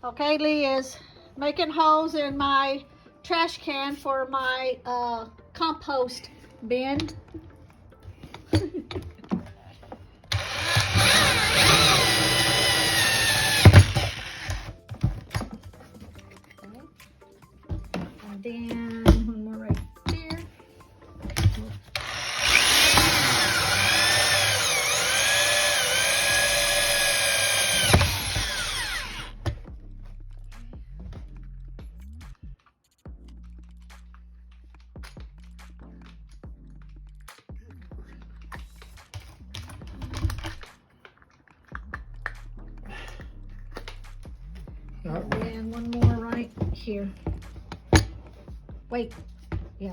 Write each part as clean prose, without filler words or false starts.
Okay, Lee is making holes in my trash can for my compost bin. And then one more right there. And then one more right here. Wait, yeah.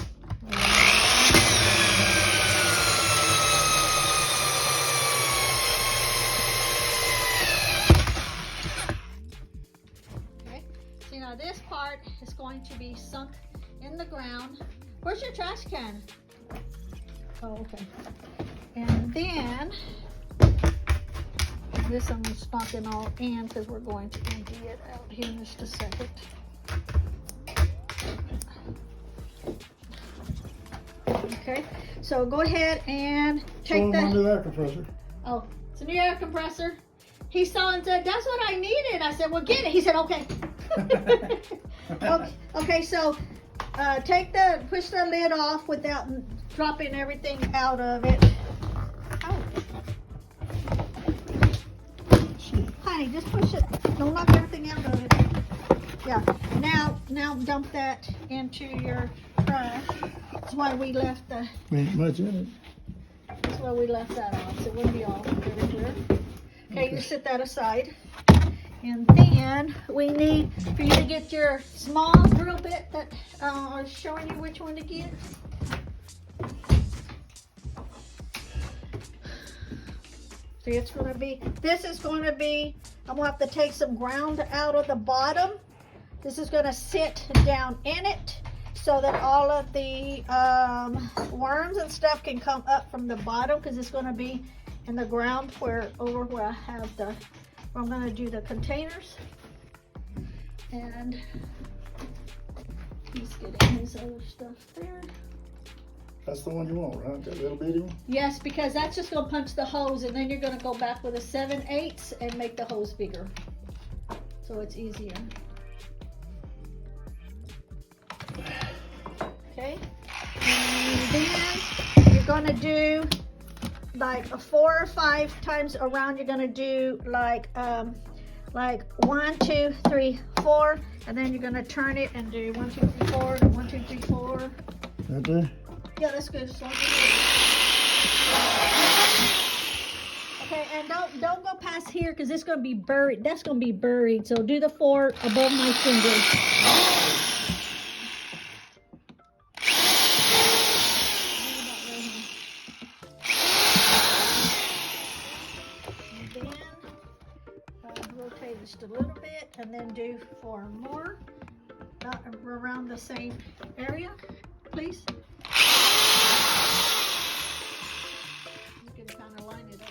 Okay, so now this part is going to be sunk in the ground. Where's your trash can? Oh, okay. And then this I'm stocking all in because we're going to empty it out here in just a second. Okay, so go ahead and take the new air compressor. Oh, it's a new air compressor. He saw and said, "That's what I needed." I said, "Well, get it." He said, "Okay." Okay, so push the lid off without dropping everything out of it. Oh. Honey, just push it. Don't knock everything out of it. Yeah. Now dump that into your trash. That's why we left the. Ain't much in it. That's why we left that off. So it wouldn't be all very clear. Okay, you set that aside. And then we need for you to get your small drill bit that are showing you which one to get. See, it's going to be, this is going to be, I'm going to have to take some ground out of the bottom. This is going to sit down in it so that all of the worms and stuff can come up from the bottom because it's going to be in the ground over where I have the, where I'm going to do the containers. And he's getting his other stuff there. That's the one you want, right? That little bitty one? Yes, because that's just going to punch the hose and then you're going to go back with a 7/8 and make the hose bigger. So it's easier. Okay. And then you're going to do like 4 or 5 times around. You're going to do like 1, 2, 3, 4. And then you're going to turn it and do 1, 2, 3, 4. 1, 2, 3, 4. Right there? Yeah, that's good. So okay, and don't go past here because it's gonna be buried. That's gonna be buried. So do the 4 above my fingers. And then rotate just a little bit, and then do 4 more around the same area, please. Kind of line it up.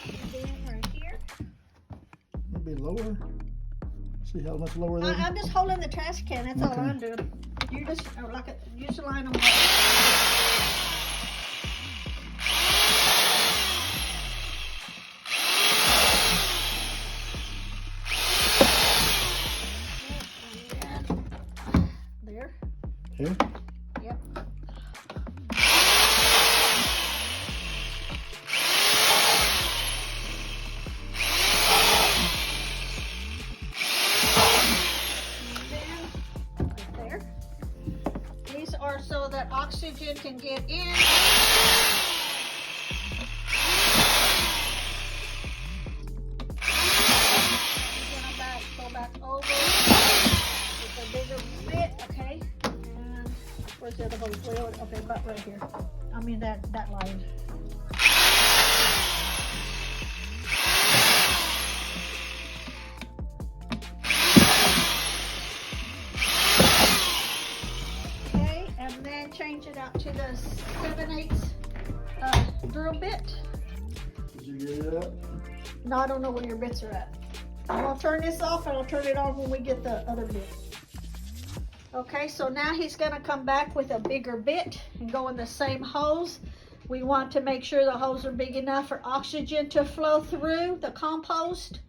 And then right here. Maybe lower. See how much lower that is? I'm just holding the trash can. That's all I'm doing. You just use the line on that. Here? Yep. Right there. These are so that oxygen can get in. Go back over with a bigger bit, okay? Where's the other hose? Okay, but right here. I mean that line. Okay, and then change it out to the 7/8 drill bit. Did you get it up? No, I don't know where your bits are at. I'm gonna turn this off and I'll turn it on when we get the other bit. Okay, so now he's gonna come back with a bigger bit and go in the same hose. We want to make sure the hose are big enough for oxygen to flow through the compost,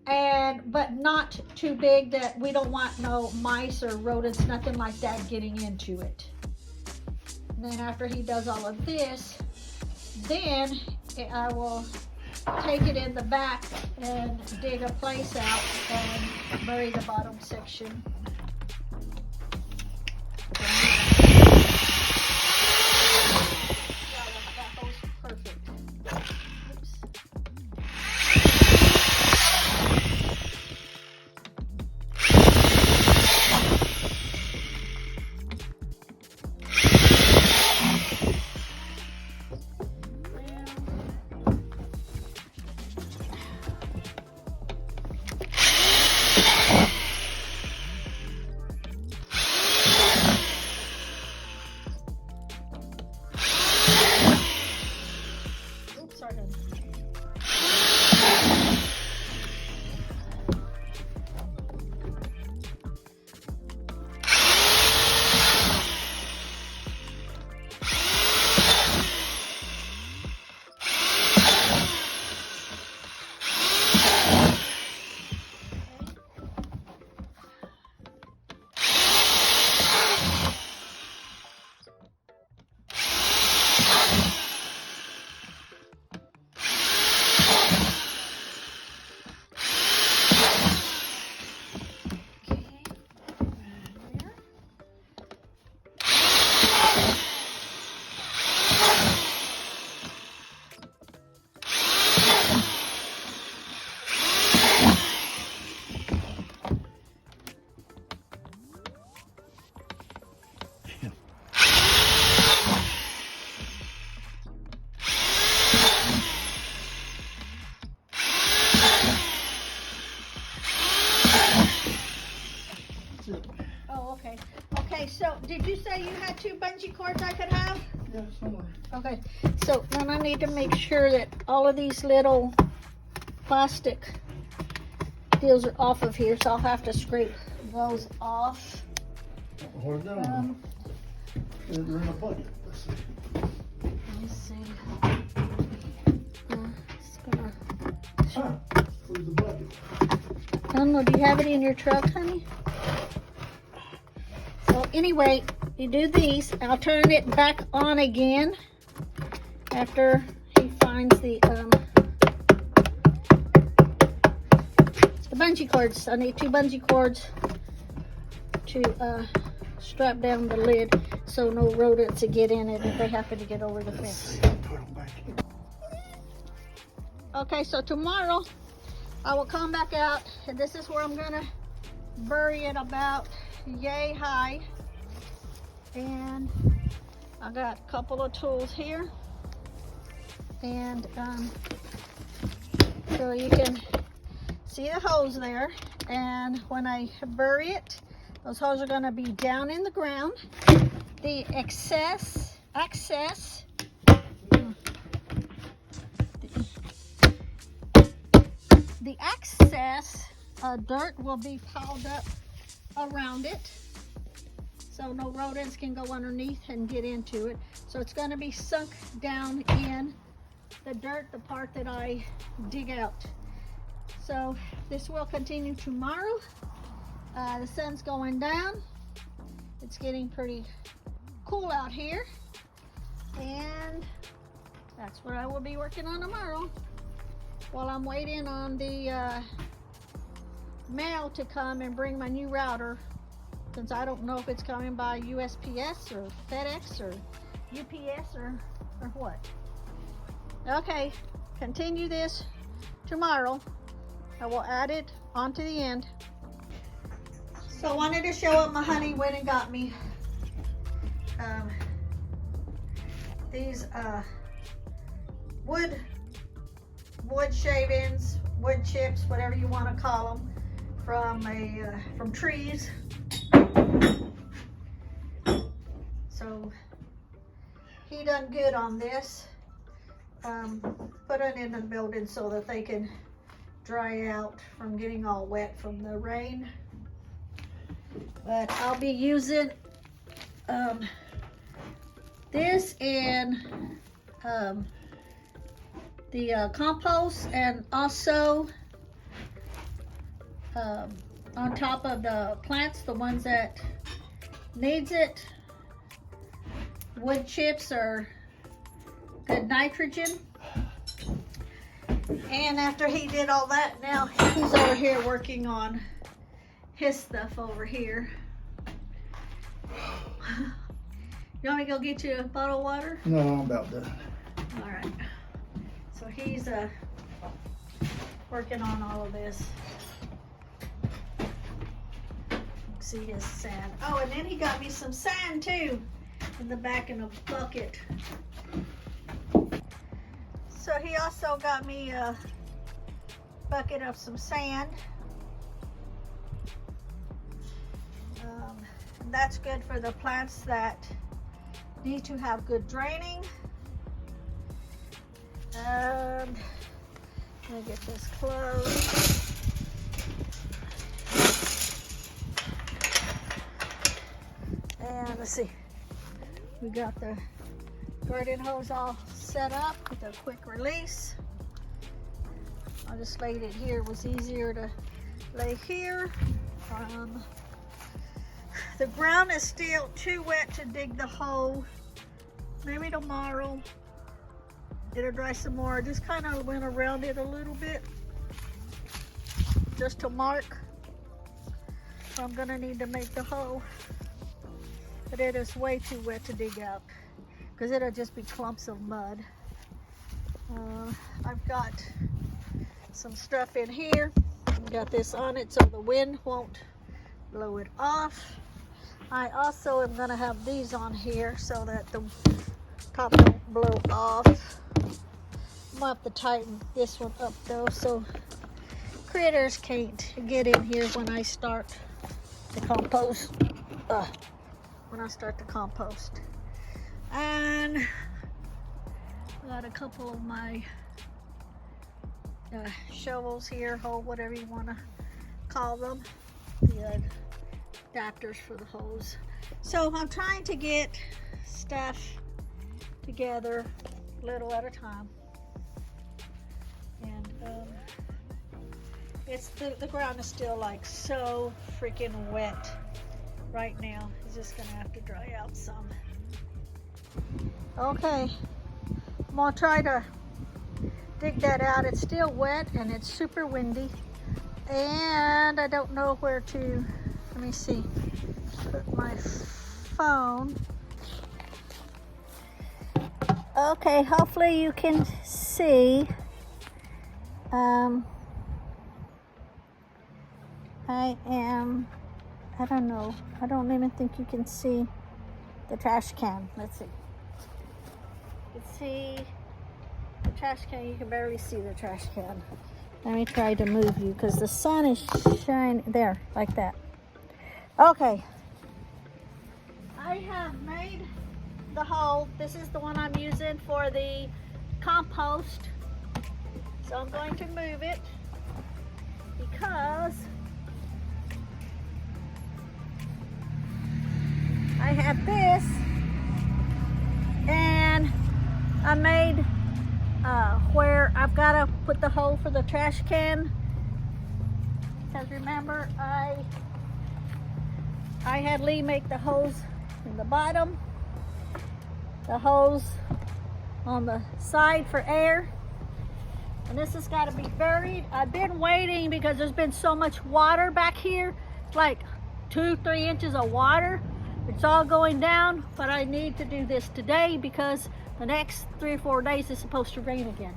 but not too big that we don't want no mice or rodents, nothing like that getting into it. And then after he does all of this, then I will take it in the back and dig a place out and bury the bottom section. That hose is perfect. Oops. Okay, so did you say you had 2 bungee cords I could have? Yeah, somewhere. Okay, so then I need to make sure that all of these little plastic deals are off of here, so I'll have to scrape those off. Hold it down. They're in a bucket. Let's see. Let me see. It's gonna... Where's the bucket? I don't know, do you have it in your truck, honey? So anyway, you do these. I'll turn it back on again after he finds the bungee cords. I need 2 bungee cords to strap down the lid so no rodents will get in it if they happen to get over the fence. Okay, so tomorrow I will come back out, and this is where I'm gonna bury it about yay high. And I got a couple of tools here, and so you can see the hose there. And when I bury it, those holes are going to be down in the ground. The excess dirt will be piled up around it, so no rodents can go underneath and get into it. So it's going to be sunk down in the dirt, the part that I dig out. So this will continue tomorrow. The sun's going down. It's getting pretty cool out here, and that's what I will be working on tomorrow while I'm waiting on the mail to come and bring my new router, since I don't know if it's coming by USPS or FedEx or UPS or what. Okay, continue this tomorrow. I will add it onto the end. So I wanted to show what my honey went and got me. These wood shavings, wood chips, whatever you want to call them, from trees. So he done good on this. Put it in the building so that they can dry out from getting all wet from the rain. But I'll be using this and the compost, and also on top of the plants, the ones that needs it, wood chips are good nitrogen. And after he did all that, now he's over here working on his stuff over here. You want me to go get you a bottle of water? No, I'm about done. All right. So he's working on all of this. See his sand. Oh, and then he got me some sand too in the back in a bucket. So he also got me a bucket of some sand. And that's good for the plants that need to have good draining. And let me get this closed. And let's see, we got the garden hose all set up with a quick release. I just laid it here. It was easier to lay here. The ground is still too wet to dig the hole. Maybe tomorrow it'll dry some more. I just kind of went around it a little bit just to mark. So I'm gonna need to make the hole, but it is way too wet to dig out because it'll just be clumps of mud. I've got some stuff in here. I've got this on it so the wind won't blow it off. I also am going to have these on here so that the top don't blow off. I'm going to have to tighten this one up though so critters can't get in here when I start the compost. And I got a couple of my shovels here, or whatever you want to call them, the adapters for the hose. So I'm trying to get stuff together little at a time, and it's the ground is still like so freaking wet right now. It's just gonna have to dry out some. Okay, I'm gonna try to dig that out. It's still wet and it's super windy, and I don't know where to, let me see, put my phone. Okay, hopefully you can see. I don't know. I don't even think you can see the trash can. Let's see. You can see the trash can. You can barely see the trash can. Let me try to move you because the sun is shining there, like that. Okay. I have made the hole. This is the one I'm using for the compost. So I'm going to move it because I have this, and I made where I've got to put the hole for the trash can, because remember I had Lee make the hose in the bottom, the hose on the side for air, and this has got to be buried. I've been waiting because there's been so much water back here. It's like 2-3 inches of water. It's all going down, but I need to do this today because the next 3 or 4 days is supposed to rain again.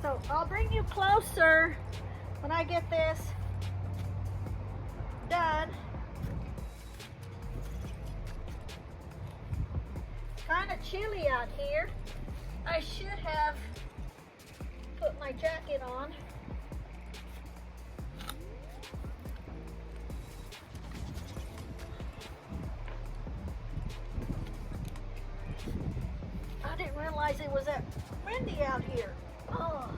So I'll bring you closer when I get this done. Kind of chilly out here. I should have put my jacket on. it was that windy out here. Oh.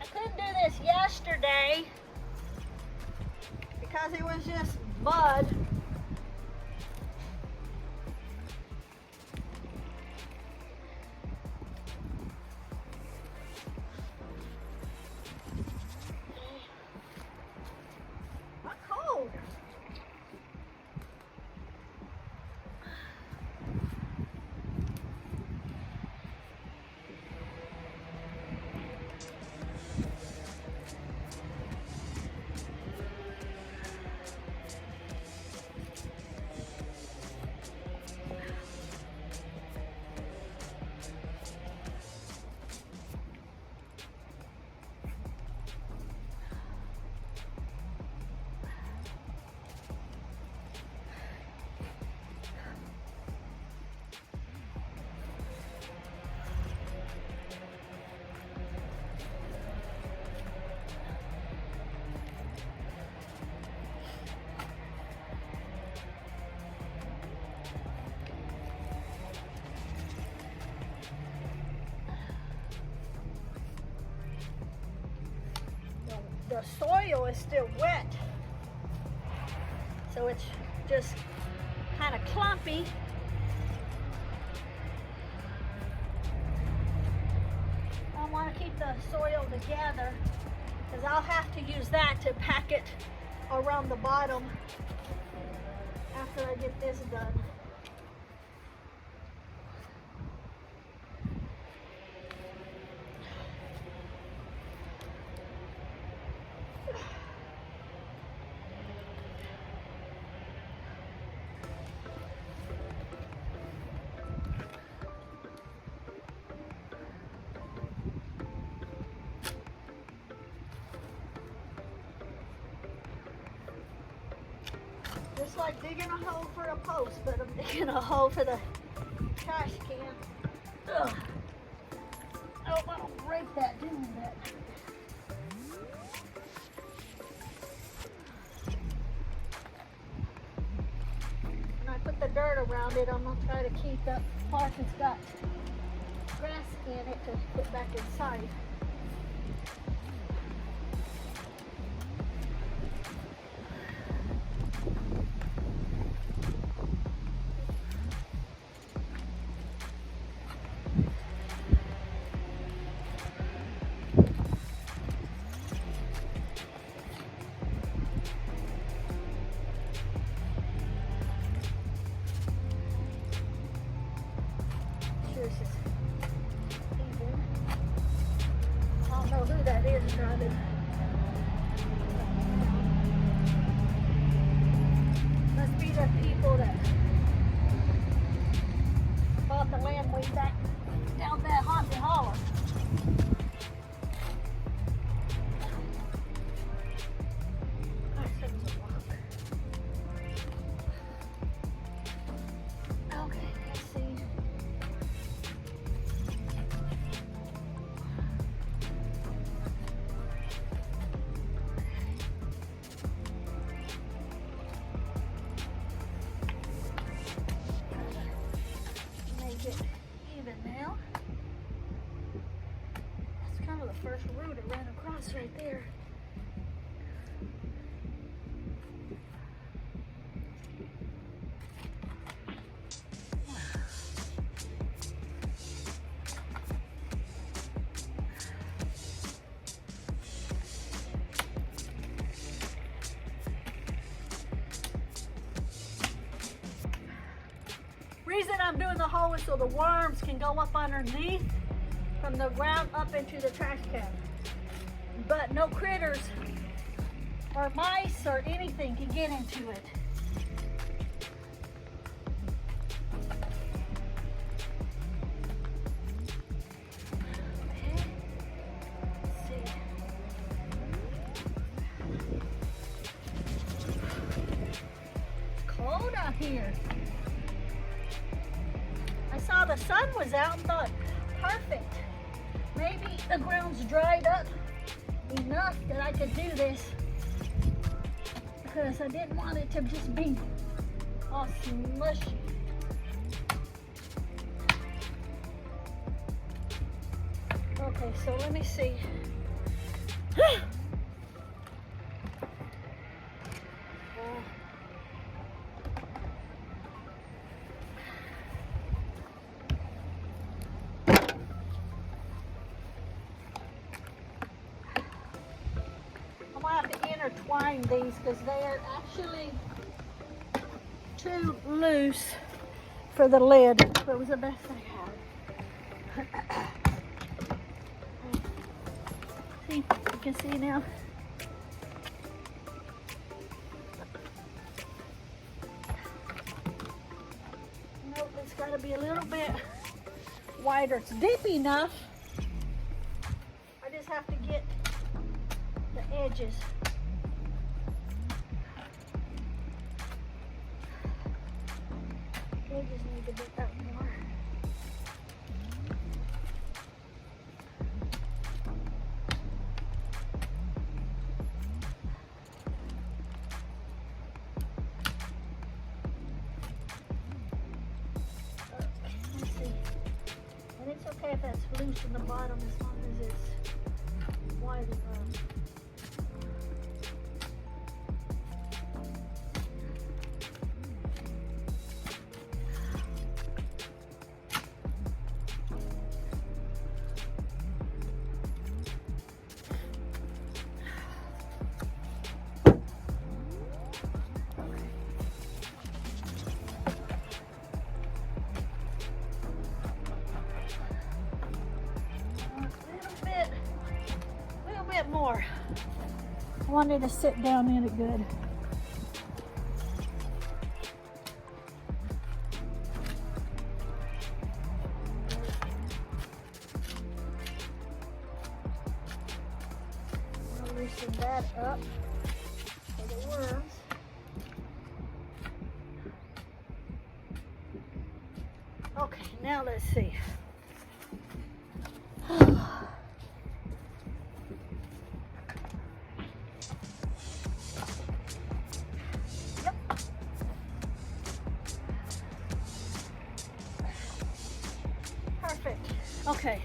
I couldn't do this yesterday because it was just mud. Not cold. The soil is still wet, so it's just kind of clumpy. I want to keep the soil together because I'll have to use that to pack it around the bottom after I get this done. Just like digging a hole for a post, but I'm digging a hole for the trash can. Ugh. I hope I don't break that doing that. When I put the dirt around it, I'm going to try to keep that part that's got grass in it to put back inside. I don't know who that is driving. Must be the people that bought the land way back down that haunted holler. Okay, let's see. Make it even now. That's kind of the first root it ran across right there. Reason I'm doing the hole is so the worms can go up underneath from the ground up into the trash can. But no critters or mice or anything can get into it. Okay. Let's see. It's cold out here. I saw the sun was out and thought, perfect. Maybe the ground's dried up enough that I could do this because I didn't want it to just be all smushy. Okay, so let me see. I'm gonna have to intertwine these because they are actually too loose for the lid. That was the best I had. See, you can see now. Nope, it's got to be a little bit wider. It's deep enough. I just have to get the edges. Edges need to be up more. Let's see. And it's okay if that's loose in the bottom as long as it's wide enough. More. I wanted to sit down in it good. I'll loosen that up for the worms. Okay, now let's see. Okay,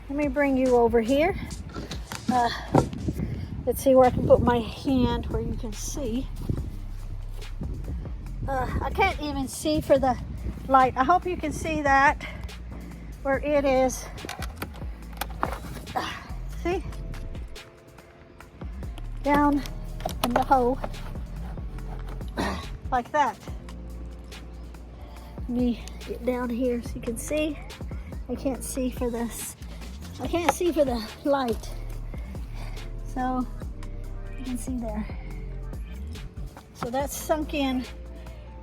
let me bring you over here. Let's see where I can put my hand where you can see. I can't even see for the light. I hope you can see that where it is. See? Down in the hole. Like that. Let me get down here so you can see. I can't see for this. I can't see for the light. So you can see there. So that's sunk in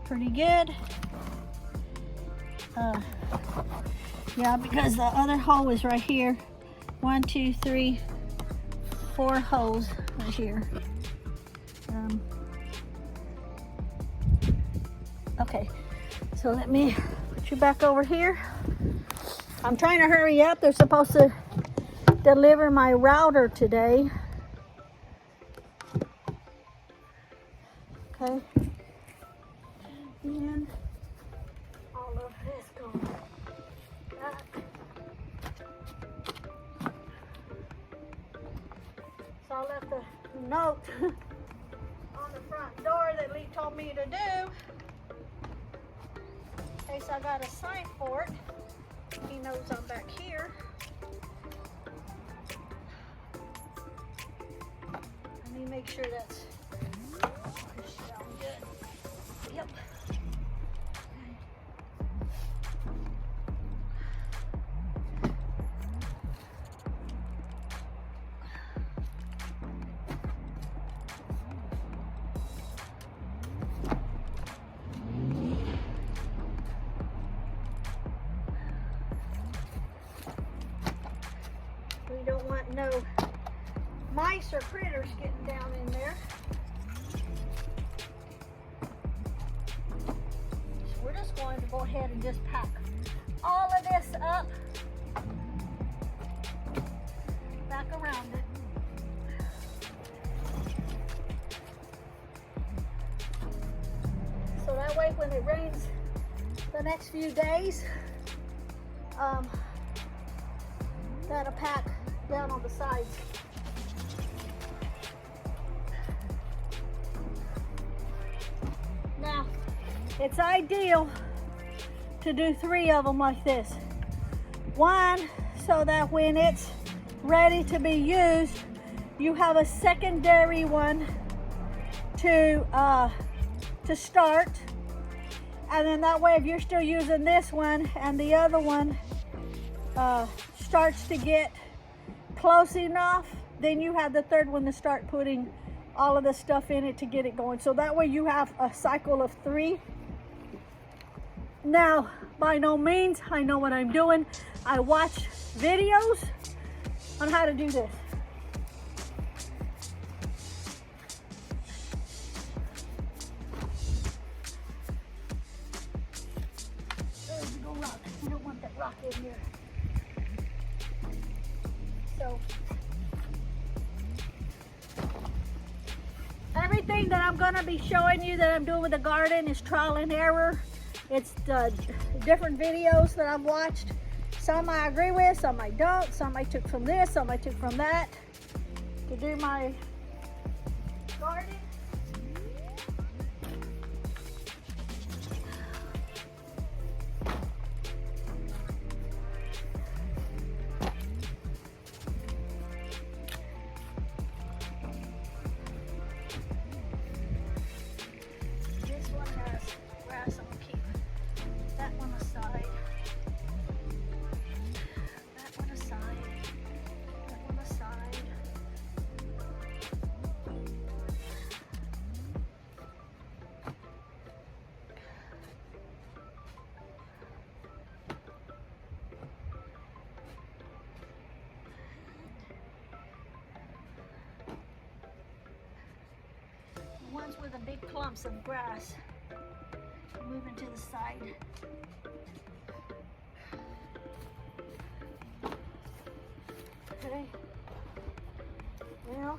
pretty good. Yeah, because the other hole is right here. 1, 2, 3, 4 holes right here. Okay, so let me put you back over here. I'm trying to hurry up. They're supposed to deliver my router today. Okay. And all of this goes back. So I left a note on the front door that Lee told me to do. In case I got to sign for it. He knows I'm back here. Let me make sure that's pushed down good. Yep. We don't want no mice or critters getting down in there. So we're just going to go ahead and just pack all of this up back around it. So that way when it rains the next few days, that'll pack down on the sides. Now, it's ideal to do 3 of them like this. One, so that when it's ready to be used, you have a secondary one to start. And then that way, if you're still using this one and the other one starts to get close enough, then you have the third one to start putting all of the stuff in it to get it going. So that way you have a cycle of 3. Now, by no means, I know what I'm doing. I watch videos on how to do this. There's the rock. You don't want that rock in here. So, everything that I'm going to be showing you that I'm doing with the garden is trial and error. It's different videos that I've watched. Some I agree with, some I don't. Some I took from this, some I took from that to do my garden. Ones with the big clumps of grass, moving to the side. Okay, now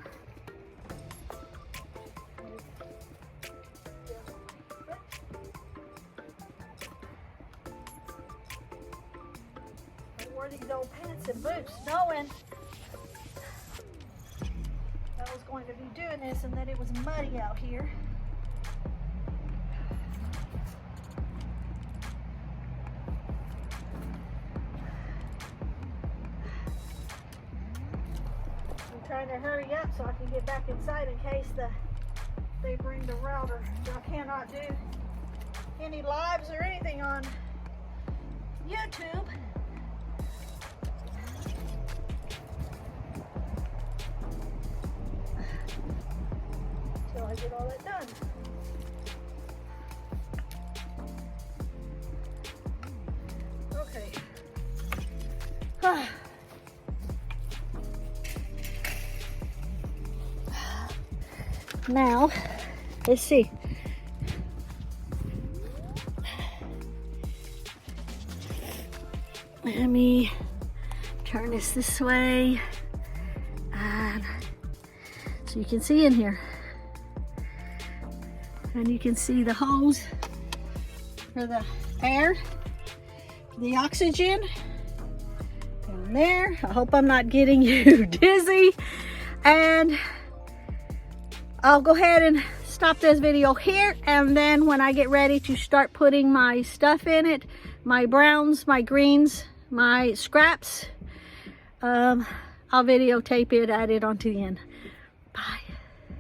I wore these old pants and boots knowing I was going to be doing this and that it was muddy out here. I'm trying to hurry up so I can get back inside in case they bring the router. So I cannot do any lives or anything on YouTube. Till I get all that done. Okay. Now, let's see. Let me turn this way, and so you can see in here. And you can see the hose for the air, the oxygen down there. I hope I'm not getting you dizzy. And I'll go ahead and stop this video here. And then when I get ready to start putting my stuff in it, my browns, my greens, my scraps, I'll videotape it, add it onto the end.